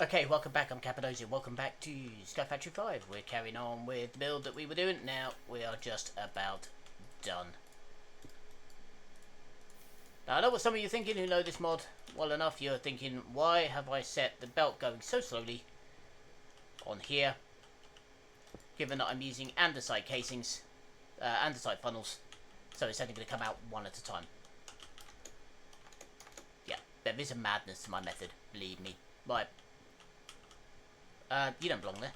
Okay, welcome back. I'm Cappadocia. Welcome back to Sky Factory 5. We're carrying on with the build that we were doing. Now, we are just about done. Now, I know what some of you are thinking who know this mod well enough. You're thinking, why have I set the belt going so slowly on here, given that I'm using andesite casings, andesite funnels, so it's only going to come out one at a time. Yeah, there is a madness to my method, believe me. Right. You don't belong there.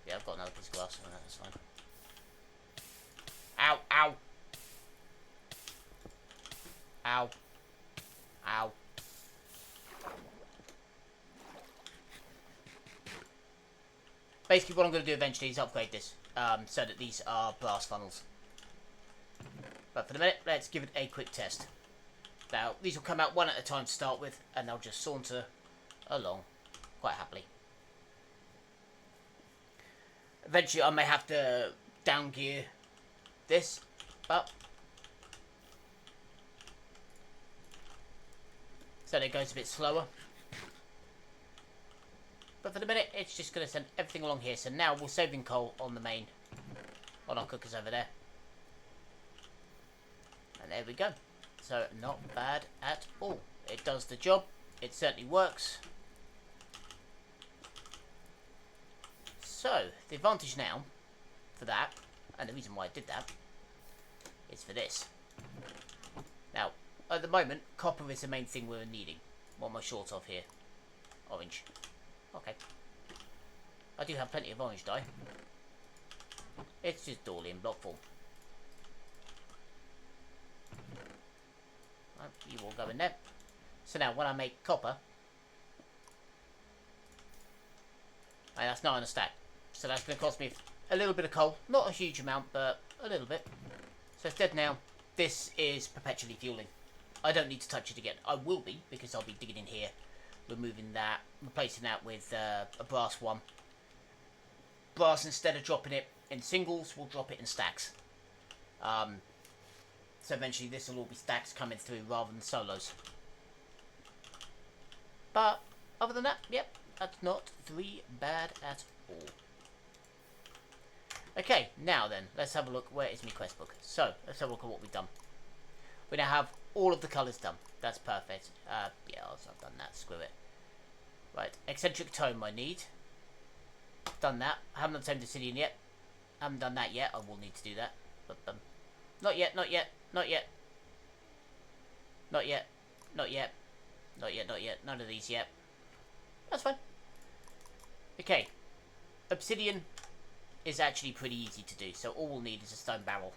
Yeah, I've got another piece of glass. Oh, that's fine. Ow, ow. Ow. Ow. Basically, what I'm going to do eventually is upgrade this, so that these are brass funnels. But for the minute, let's give it a quick test. Now, these will come out one at a time to start with, and they'll just saunter along quite happily. Eventually I may have to down gear this, but so that it goes a bit slower. But for the minute it's just going to send everything along here. So now we're saving coal on the main, on our cookers over there. And there we go. So not bad at all. It does the job. It certainly works. So, the advantage now, for that, and the reason why I did that, is for this. Now, at the moment, copper is the main thing we're needing. What am I short of here? Orange. Okay. I do have plenty of orange dye. It's just Dawley in block form. Right, you all go in there. So now, when I make copper, and that's 9 on a stack. So that's going to cost me a little bit of coal. Not a huge amount, but a little bit. So instead now, this is perpetually fueling. I don't need to touch it again. I will be, because I'll be digging in here, removing that, replacing that with a brass one. Brass, instead of dropping it in singles, we'll drop it in stacks. So eventually this will all be stacks coming through rather than solos. But other than that, yep, that's not three bad at all. Okay, now then, let's have a look. Where is my quest book? So, let's have a look at what we've done. We now have all of the colours done. That's perfect. Yeah, I've done that. Screw it. Right, eccentric tome I need. Done that. I haven't obtained Obsidian yet. Haven't done that yet. I will need to do that. But, not yet, not yet, not yet. Not yet, not yet. Not yet, not yet. None of these yet. That's fine. Okay. Obsidian is actually pretty easy to do, so all we'll need is a stone barrel.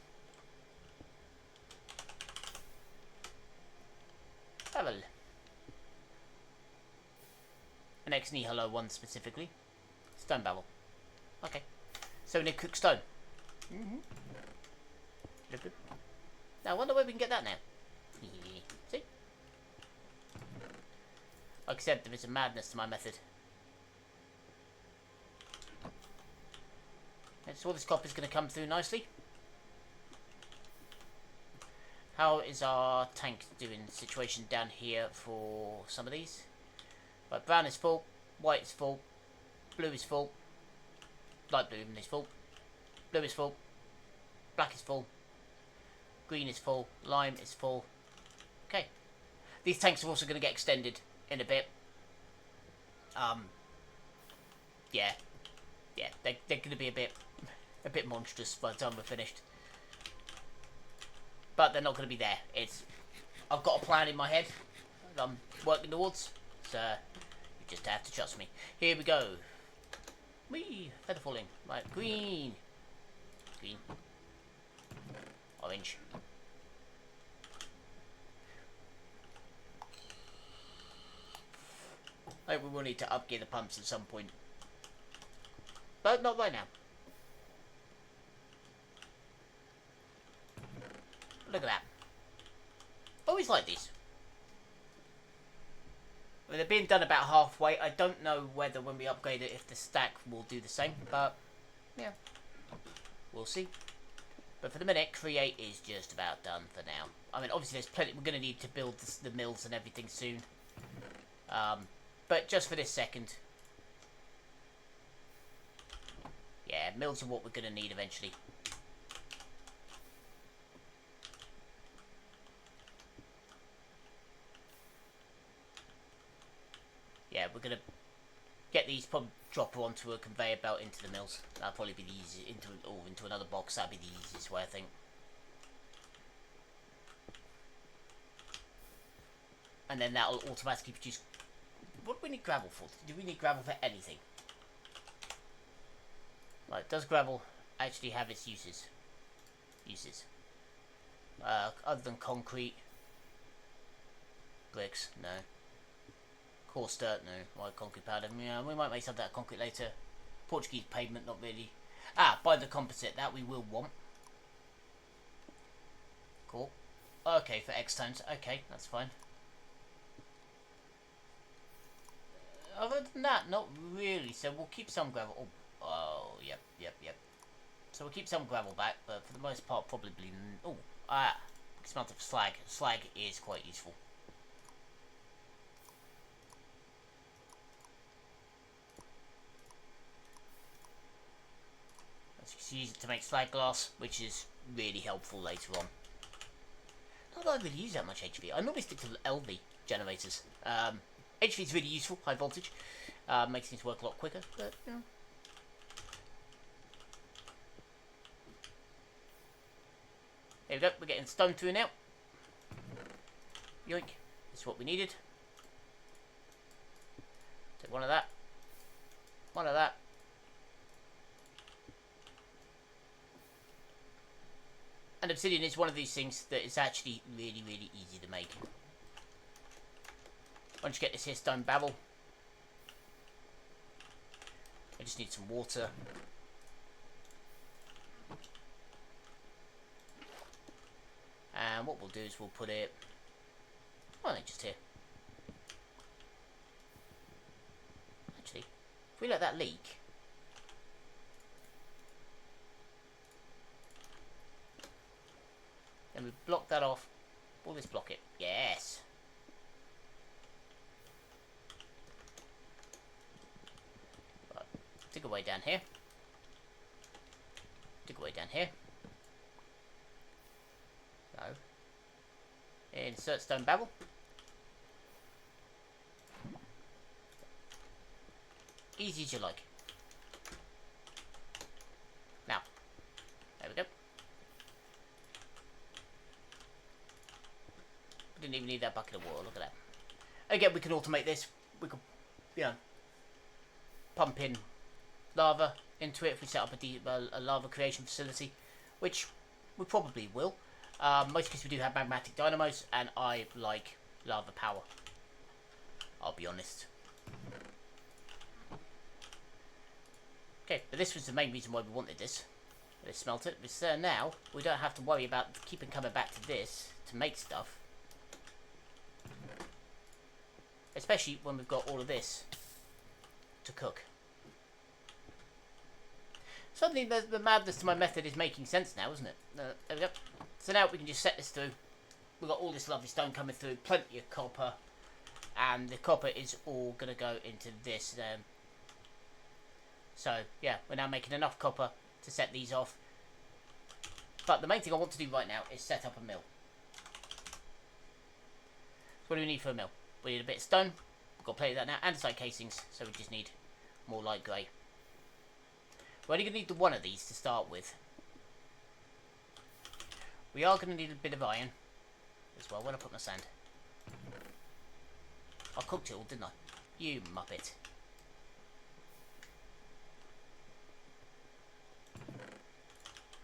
Barrel. An ex nihilo one specifically. Stone barrel. Okay. So we need cooked stone. Now I wonder where we can get that now. See? Like I said, there is a madness to my method. So all this copper is going to come through nicely. How is our tank doing situation down here for some of these? Right, brown is full, white is full, blue is full, light blue is full, blue is full, black is full, green is full, lime is full. Okay. These tanks are also going to get extended in a bit. Yeah, they're going to be a bit monstrous by the time we're finished. But they're not going to be there. I've got a plan in my head that I'm working towards. So you just have to trust me. Here we go. Whee! Feather falling. Right, green. Green. Orange. I think we will need to upgear the pumps at some point. But not right now. Look at that. Always like these. Well, they're being done about halfway. I don't know whether when we upgrade it if the stack will do the same. But, yeah. We'll see. But for the minute, create is just about done for now. I mean, obviously there's plenty. We're going to need to build the mills and everything soon. But just for this second, yeah, mills are what we're going to need eventually. Yeah, we're going to get these, probably drop her onto a conveyor belt into the mills. That'll probably be the easiest, into another box. That'd be the easiest way, I think. And then that'll automatically produce. What do we need gravel for? Do we need gravel for anything? Like, does gravel actually have its uses? Other than concrete, bricks, no. Coarse dirt, no. White concrete powder, yeah. We might make some of that concrete later. Portuguese pavement, not really. Binder composite, that we will want. Cool. Okay, for X tones. Okay, that's fine. Other than that, not really. So we'll keep some gravel. Yep. So we'll keep some gravel back, but for the most part, probably. Smelt of slag. Slag is quite useful. As you can use it to make slag glass, which is really helpful later on. Not that I really use that much HV. I normally stick to LV generators. HV is really useful, high voltage. Makes things work a lot quicker, but, you know. There we go, we're getting stone through now. Yoink, this is what we needed. Take one of that. One of that. And Obsidian is one of these things that is actually really, really easy to make. Once you get this here stone barrel, I just need some water. And what we'll do is we'll put it, well, just here. Actually, if we let that leak, then we block that off. Will this block it? Yes. Right. Dig away down here. Dig away down here. So, insert stone barrel. Easy as you like. Now, there we go. Didn't even need that bucket of water. Look at that. Again, we can automate this. We could, pump in lava into it if we set up a lava creation facility, which we probably will. Most cases we do have magmatic dynamos, and I like lava power. I'll be honest. Okay, but this was the main reason why we wanted this. Let's smelt it. It's there now. We don't have to worry about keeping coming back to this to make stuff. Especially when we've got all of this to cook. Suddenly the madness to my method is making sense now, isn't it? There we go. So now we can just set this through. We've got all this lovely stone coming through, plenty of copper, and the copper is all going to go into this. So yeah, we're now making enough copper to set these off. But the main thing I want to do right now is set up a mill. So what do we need for a mill? We need a bit of stone. We've got plenty of that now, andesite casings, so we just need more light grey. We're only going to need the one of these to start with. We are going to need a bit of iron as well. Where'd I put my sand? I cooked it all, didn't I? You muppet.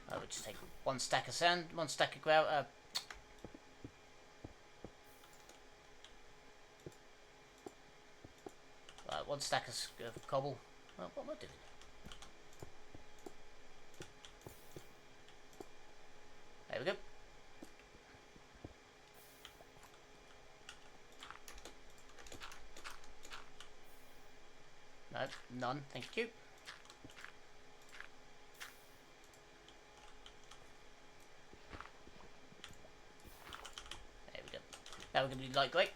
We'll just take one stack of sand, one stack of gravel. One stack of cobble. What am I doing? There we go. No, none, thank you. There we go. Now we're going to do light grey.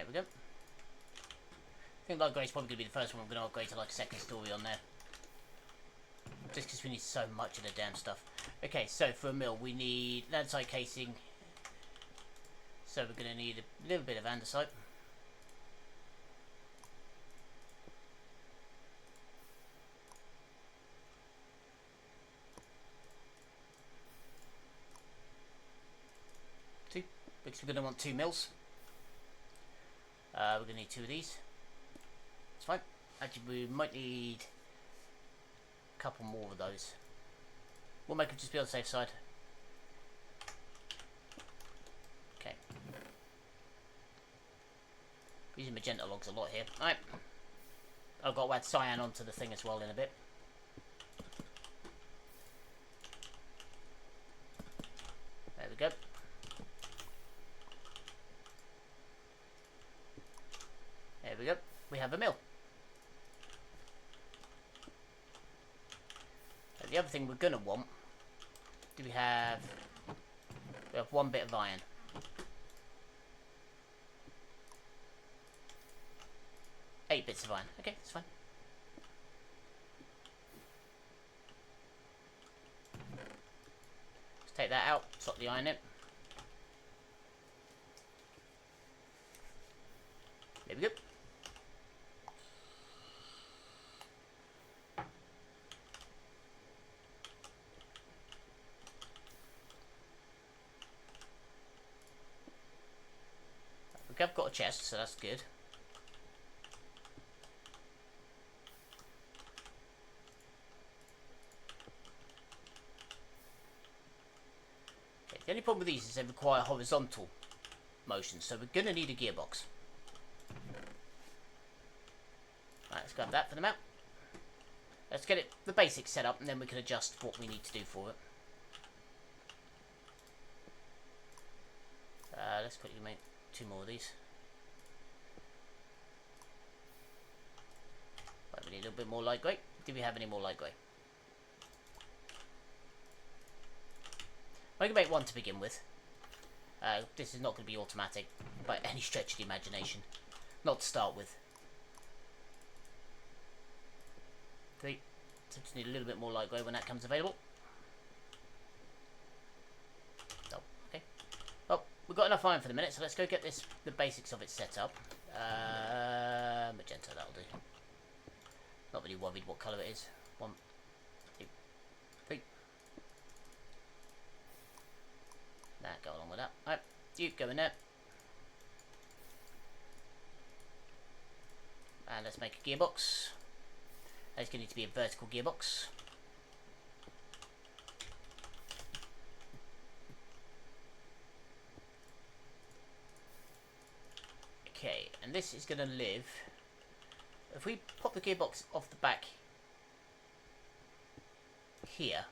There we go. I think light grey is probably going to be the first one I'm going to upgrade to like a second story on there. Just because we need so much of the damn stuff. Okay, so for a mill we need landslide casing. So we're going to need a little bit of andesite. Two, because we're going to want 2 mills. We're going to need 2 of these. It's fine. Actually, we might need a couple more of those. We'll make it just be on the safe side. Okay. We're using magenta logs a lot here. Alright. I've got to add cyan onto the thing as well in a bit. There we go. There we go. We have a mill. And the other thing we're going to want, we have 1 bit of iron. Eight bits of iron. Okay, that's fine. Let's take that out, slot the iron in. There we go. Okay, I've got a chest, so that's good. Okay, the only problem with these is they require horizontal motion, so we're going to need a gearbox. Right, let's grab that for the mount. Let's get the basics set up, and then we can adjust what we need to do for it. Let's quickly make 2 more of these. Right, we need a little bit more light grey. Do we have any more light grey? I can make 1 to begin with. This is not going to be automatic by any stretch of the imagination. Not to start with. 3. So just need a little bit more light grey when that comes available. Oh, okay. Well, we've got enough iron for the minute, so let's go get the basics of it set up. Magenta, that'll do. Not really worried what colour it is. 1, 2, 3. That, go along with that. Alright, you go in there. And let's make a gearbox. It's going to need to be a vertical gearbox. Okay, and this is going to live. If we pop the gearbox off the back here.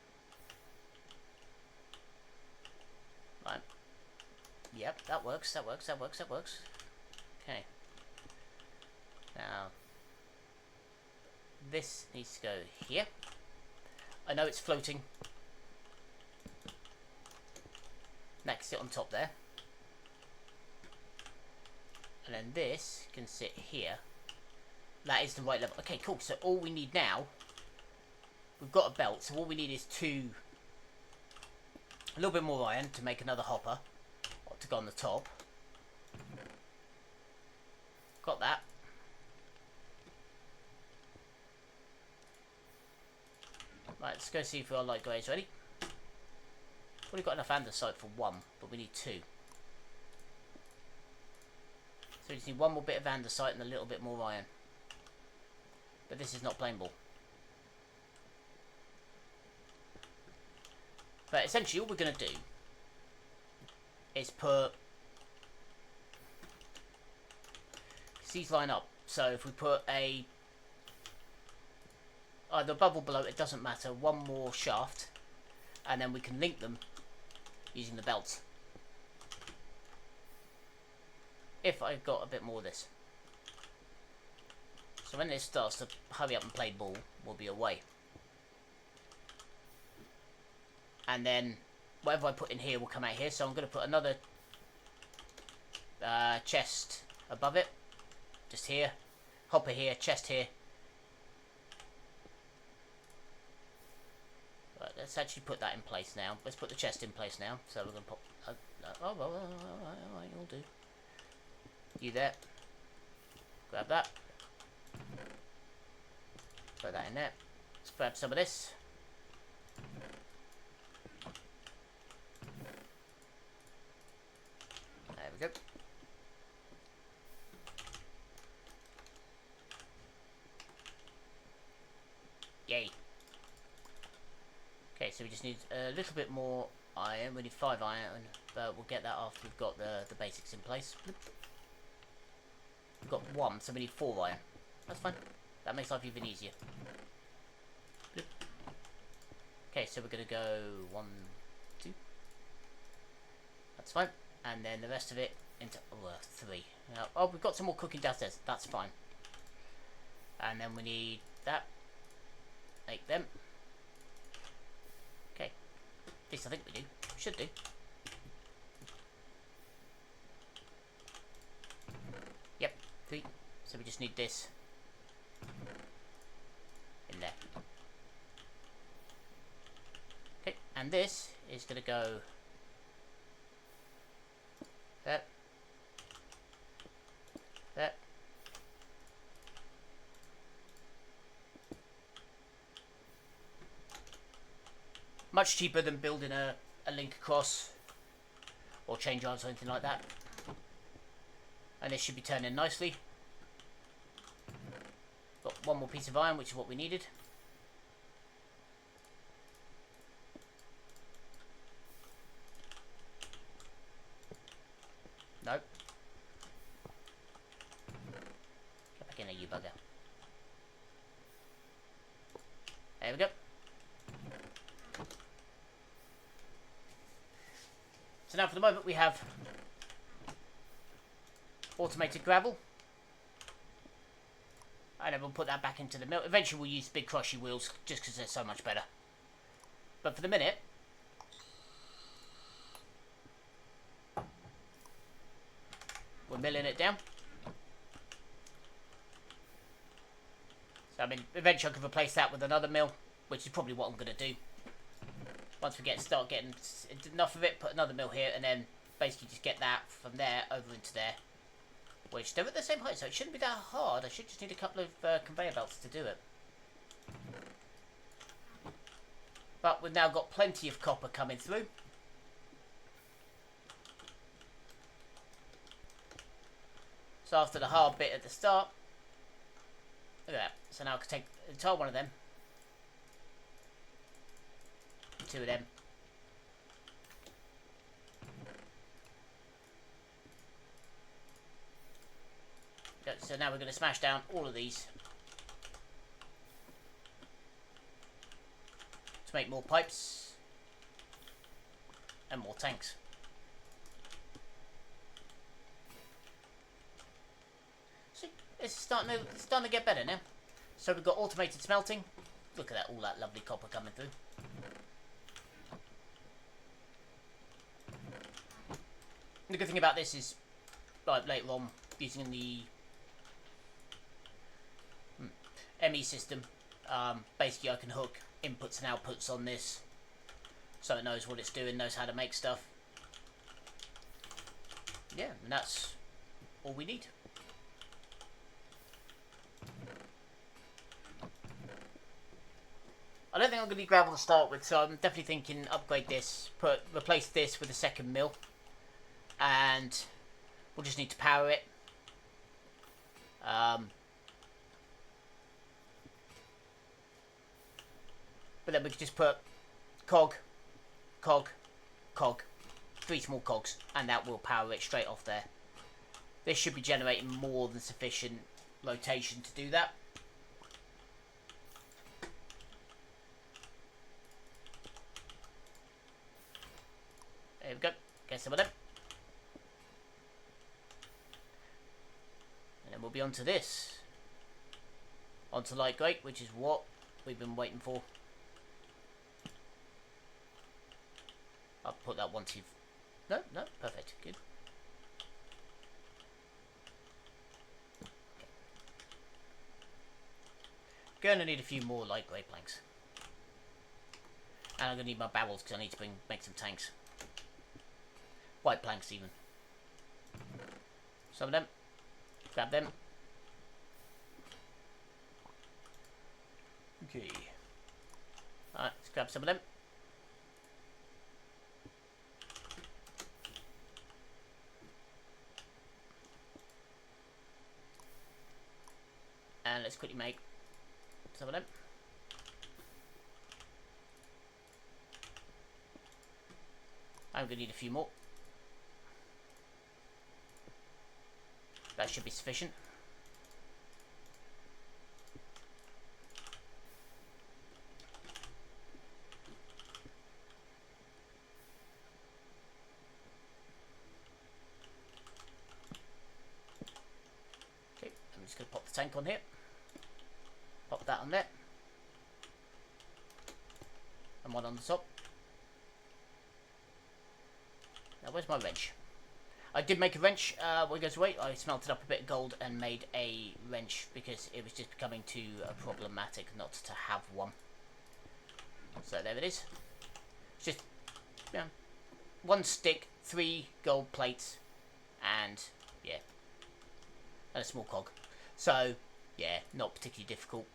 Right. Yep, that works, that works, that works, that works. Okay. Now, this needs to go here. I know it's floating. That can sit on top there. And then this can sit here. That is the right level. Okay, cool. So all we need now, we've got a belt. So all we need is a little bit more iron to make another hopper to go on the top. Got that. Right, let's go see if our light grey is ready. We've got enough andesite for 1, but we need 2. So we just need 1 more bit of andesite and a little bit more iron. But this is not plain ball. But essentially all we're going to do is put these line up. So if we put either above or below, it doesn't matter, 1 more shaft, and then we can link them using the belts. If I've got a bit more of this. So when this starts to hurry up and play ball, we'll be away. And then whatever I put in here will come out here. So I'm going to put another chest above it. Just here. Hopper here, chest here. Right, let's actually put that in place now. Let's put the chest in place now. So we're going to pop... alright, you'll do. You there. Grab that. Put that in there. Let's grab some of this. There we go. Yay. Okay, so we just need a little bit more iron. We need 5 iron, but we'll get that after we've got the basics in place. We've got 1, so we need 4 iron. That's fine. That makes life even easier. Okay, so we're going to go 1, 2. That's fine. And then the rest of it into 3. Now, oh, we've got some more cooking downstairs. That's fine. And then we need that. Make them. Okay. At least I think we do. Should do. Yep. 3. So we just need this in there. Okay. And this is going to go there. There. Much cheaper than building a link across or change arms or anything like that. And this should be turning nicely. Got 1 more piece of iron, which is what we needed. Nope. Get back in there, you bugger. There we go. So now for the moment we have automated gravel. And then we'll put that back into the mill. Eventually we'll use big crushy wheels just because they're so much better. But for the minute, we're milling it down. So I mean, eventually I could replace that with another mill, which is probably what I'm going to do. Once we start getting enough of it, put another mill here, and then basically just get that from there over into there. Which they're at the same height, so it shouldn't be that hard. I should just need a couple of conveyor belts to do it. But we've now got plenty of copper coming through. So after the hard bit at the start, look at that. So now I can take the entire one of them. 2 of them. So now we're going to smash down all of these to make more pipes and more tanks. See, it's starting to get better now. So we've got automated smelting. Look at that, all that lovely copper coming through. The good thing about this is, like later on, using the ME system, basically I can hook inputs and outputs on this, so it knows what it's doing, knows how to make stuff. Yeah, and that's all we need. I don't think I'm going to need gravel to start with, so I'm definitely thinking upgrade this, replace this with a second mill. And we'll just need to power it. But then we can just put cog, 3 small cogs, and that will power it straight off there. This should be generating more than sufficient rotation to do that. There we go. Get some of them. And then we'll be onto this. Onto light grey, which is what we've been waiting for. I'll put that once you've... No, perfect, good. Gonna need a few more light grey planks. And I'm gonna need my barrels because I need to make some tanks. White planks even. Some of them. Grab them. Okay. Alright, let's grab some of them. And let's quickly make some of them. I'm going to need a few more. That should be sufficient. Okay, I'm just going to pop the tank on here. Pop that on there. And one on the top. Now where's my wrench? I did make a wrench while you guys wait. I smelted up a bit of gold and made a wrench because it was just becoming too problematic not to have one. So there it is. It's just, you know, one stick, 3 gold plates, and yeah, and a small cog. So yeah, not particularly difficult.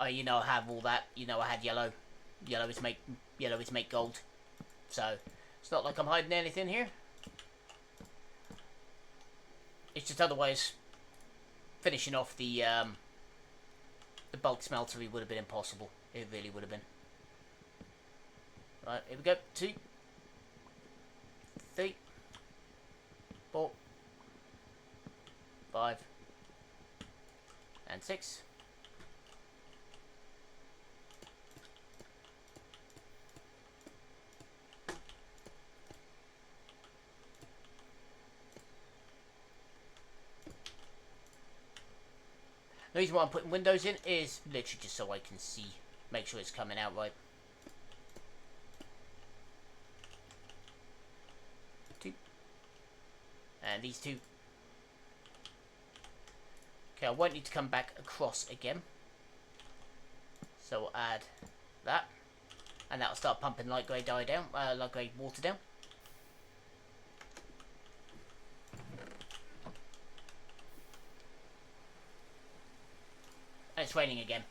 You know, I have all that. You know, I had yellow. Yellow is make gold. So it's not like I'm hiding anything here. It's just otherwise finishing off the bulk smeltery would have been impossible. It really would have been. Right, here we go. 2, 3, 4, 5, and 6. The reason why I'm putting windows in is literally just so I can see, make sure it's coming out right. 2. And these 2. Okay, I won't need to come back across again. So we'll add that. And that'll start pumping light grey dye down, light grey water down. And it's raining again.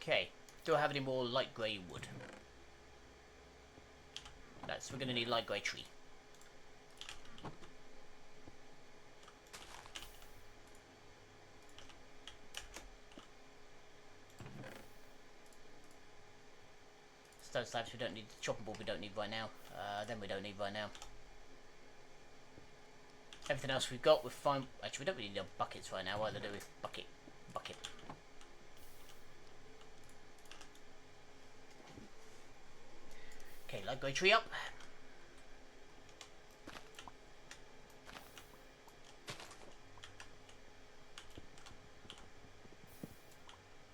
Okay, do I have any more light grey wood? No, so we're going to need light grey tree. Stone slabs we don't need, chopping board we don't need right now, then we don't need right now. Everything else we've got, we're fine. Actually, we don't really need buckets right now either, do we? Bucket. Okay, light grey tree up.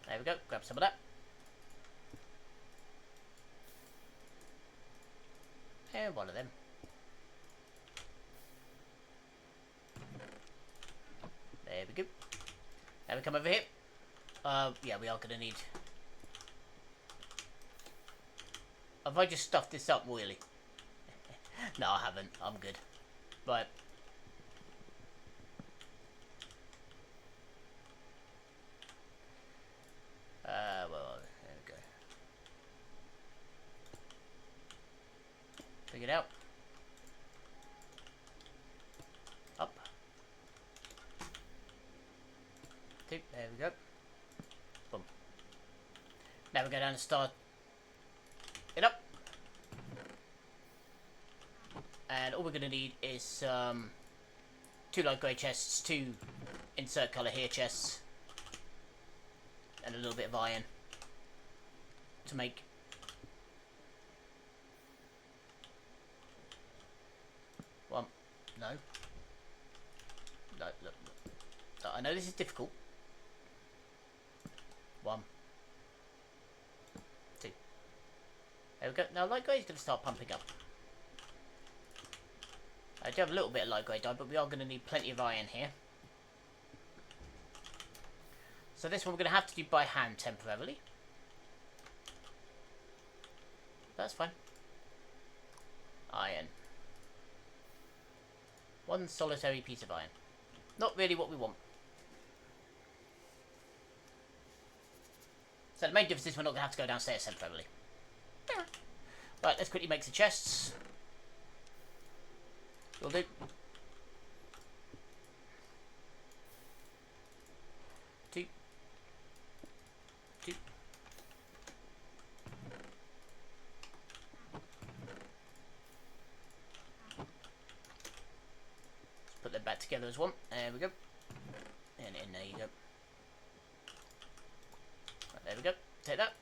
There we go, grab some of that. And one of them. There we go. Now we come over here. Yeah, we are going to need... Have I just stuffed this up really? No, I haven't. I'm good. Right. Well, there we go. Figure it out. Up. 2. There we go. Boom. Now we go down and start it up. And all we're going to need is 2 light grey chests, 2 insert colour here chests, and a little bit of iron to make one. No. No, look. I know this is difficult. 1, 2. There we go. Now light grey is going to start pumping up. I do have a little bit of light grey dye, but we are going to need plenty of iron here. So this one we're going to have to do by hand temporarily. That's fine. Iron. One solitary piece of iron. Not really what we want. So the main difference is we're not going to have to go downstairs temporarily. Right, let's quickly make some chests. Will do. Two. Let's put them back together as one. There we go. And in there you go. Right, there we go. Take that.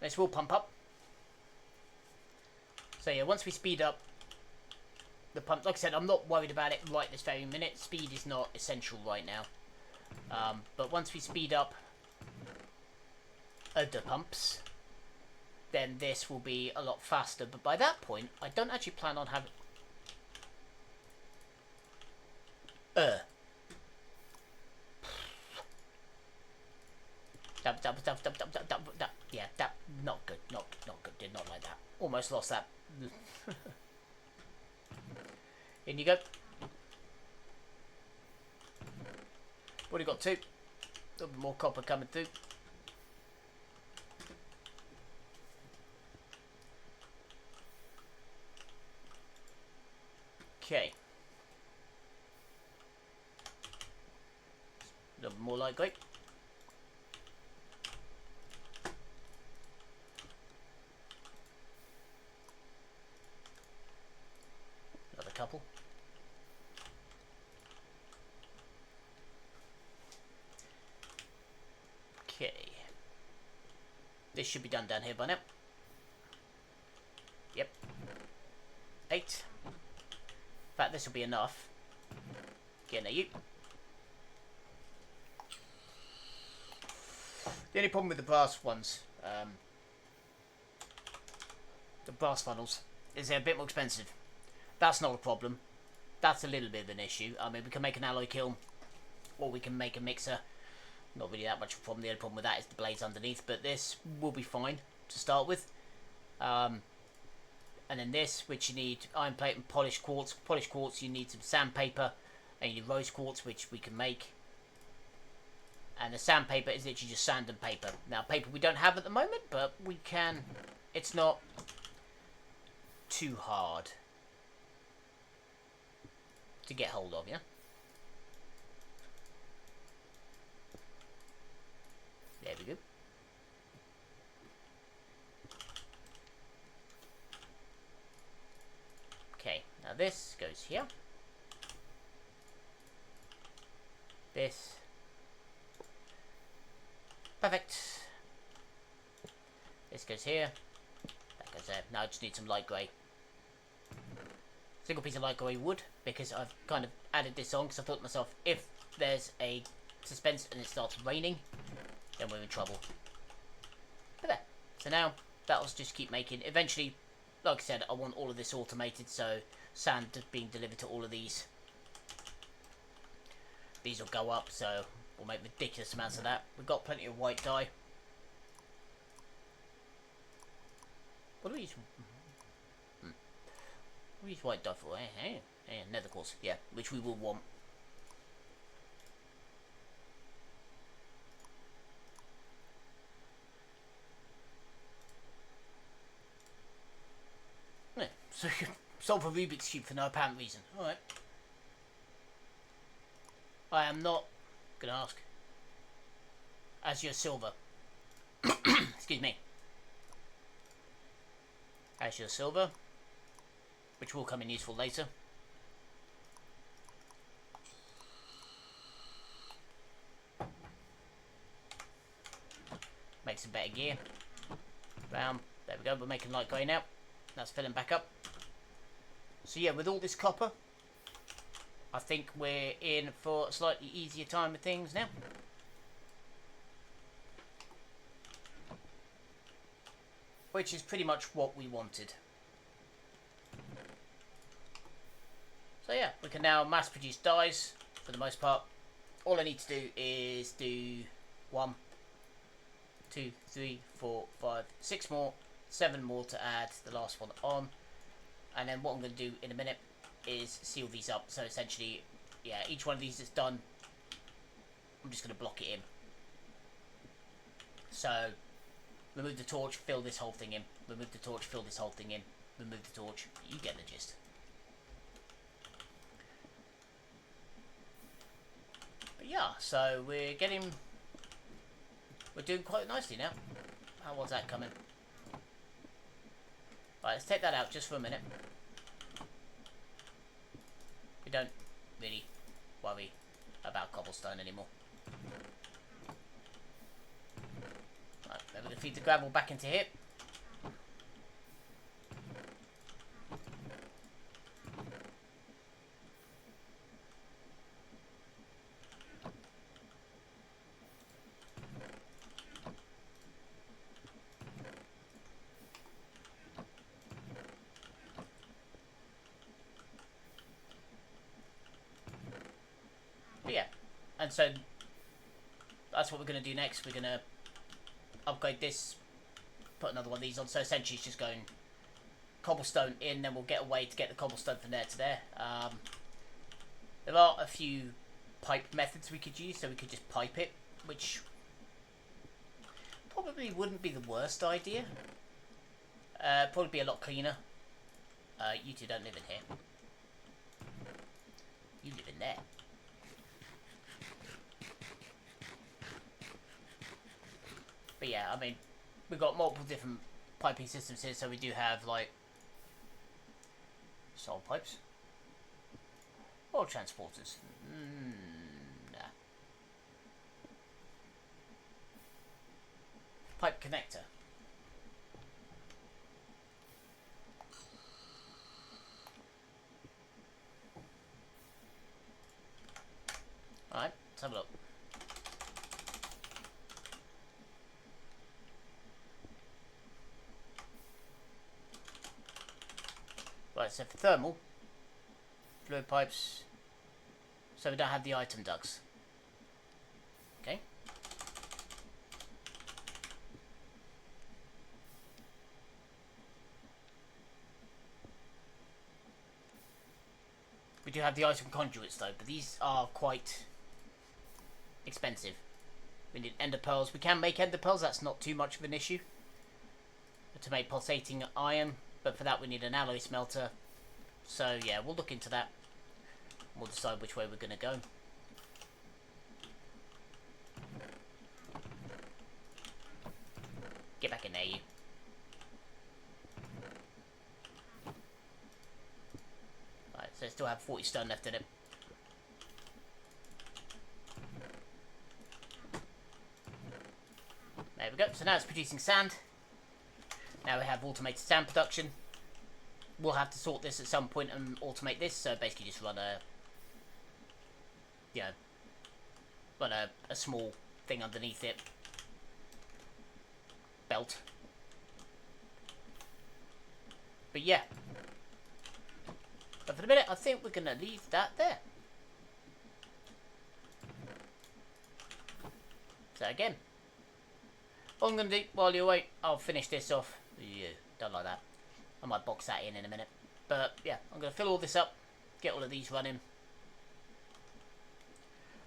This will pump up. So yeah, once we speed up the pump, like I said, I'm not worried about it right this very minute. Speed is not essential right now. But once we speed up the pumps, then this will be a lot faster. But by that point, I don't actually plan on having... Yeah, that not good, not good. Did not like that. Almost lost that. In you go. Already got two. A little bit more copper coming through. Okay. A little bit more light grey. Couple. Okay. This should be done down here by now. Yep. 8. In fact, this will be enough. Getting at you. The only problem with the brass ones, the brass funnels, is they're a bit more expensive. That's not a problem. That's a little bit of an issue. I mean, we can make an alloy kiln, or we can make a mixer. Not really that much of a problem. The only problem with that is the blades underneath, but this will be fine to start with. And then this, which you need iron plate and polished quartz. Polished quartz, you need some sandpaper, and you need rose quartz, which we can make. And the sandpaper is literally just sand and paper. Now, paper we don't have at the moment, but we can. It's not too hard to get hold of, yeah? There we go. Okay, now this goes here. This. Perfect. This goes here. That goes there. Now I just need some light grey. Single piece of light grey wood, because I've kind of added this on because I thought to myself, if there's a suspense and it starts raining, then we're in trouble. But there. So now that'll just keep making. Eventually, like I said, I want all of this automated, so sand being delivered to all of these. These will go up, so we'll make ridiculous amounts of that. We've got plenty of white dye. What do we use? We use white dye for, nether quartz, yeah, which we will want. Yeah, so you can solve a Rubik's Cube for no apparent reason. Alright. I am not gonna ask. As your silver. Excuse me. As your silver. Which will come in useful later. Make some better gear. Round. There we go. We're making light grey now. That's filling back up. So yeah, with all this copper, I think we're in for a slightly easier time with things now. Which is pretty much what we wanted. So yeah, we can now mass produce dyes for the most part. All I need to do is do 1, 2, 3, 4, 5, 6 more, 7 more to add the last one on. And then what I'm going to do in a minute is seal these up. So essentially, yeah, each one of these is done. I'm just going to block it in. So, remove the torch, fill this whole thing in. Remove the torch, fill this whole thing in. Remove the torch. You get the gist. But yeah, so we're doing quite nicely now. How was that coming? Right, let's take that out just for a minute. We don't really worry about cobblestone anymore. Right, then we're going to feed the gravel back into here. But yeah, and so that's what we're going to do next. We're going to upgrade this, put another one of these on. So essentially it's just going cobblestone in, then we'll get a way to get the cobblestone from there to there. There are a few pipe methods we could use, so we could just pipe it, which probably wouldn't be the worst idea. Probably be a lot cleaner. You two don't live in here. You live in there. But yeah, I mean, we've got multiple different piping systems here, so we do have, like, solid pipes. Or transporters. Nah. Pipe connector. Alright, let's have a look. Right, so for thermal, fluid pipes, so we don't have the item ducts. Okay. We do have the item conduits though, but these are quite expensive. We need ender pearls. We can make ender pearls, that's not too much of an issue. But to make pulsating iron, but for that we need an alloy smelter. So yeah, we'll look into that. We'll decide which way we're going to go. Get back in there, you. Right, so I still have 40 stone left in it. There we go. So now it's producing sand. Now we have automated sand production. We'll have to sort this at some point and automate this. So basically just run a, you know, run a small thing underneath it. Belt. But yeah. But for the minute, I think we're going to leave that there. So again, what I'm going to do while you wait, I'll finish this off. Yeah, don't like that. I might box that in a minute. But yeah, I'm going to fill all this up, get all of these running.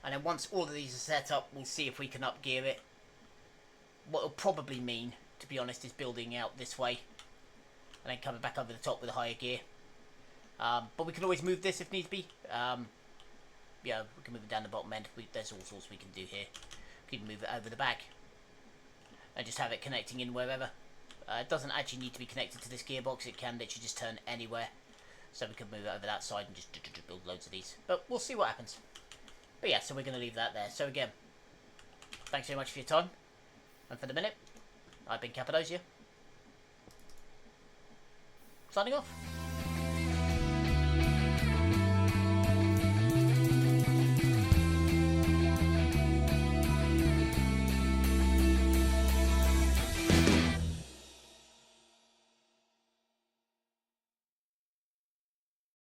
And then once all of these are set up, we'll see if we can up gear it. What it'll probably mean, to be honest, is building out this way. And then coming back over the top with a higher gear. But we can always move this if needs be. Yeah, we can move it down the bottom end. There's all sorts we can do here. We can move it over the back. And just have it connecting in wherever. It doesn't actually need to be connected to this gearbox. It can literally just turn anywhere. So we can move it over that side and just build loads of these. But we'll see what happens. But yeah, so we're going to leave that there. So again, thanks very much for your time. And for the minute, I've been Cappadocia. Signing off.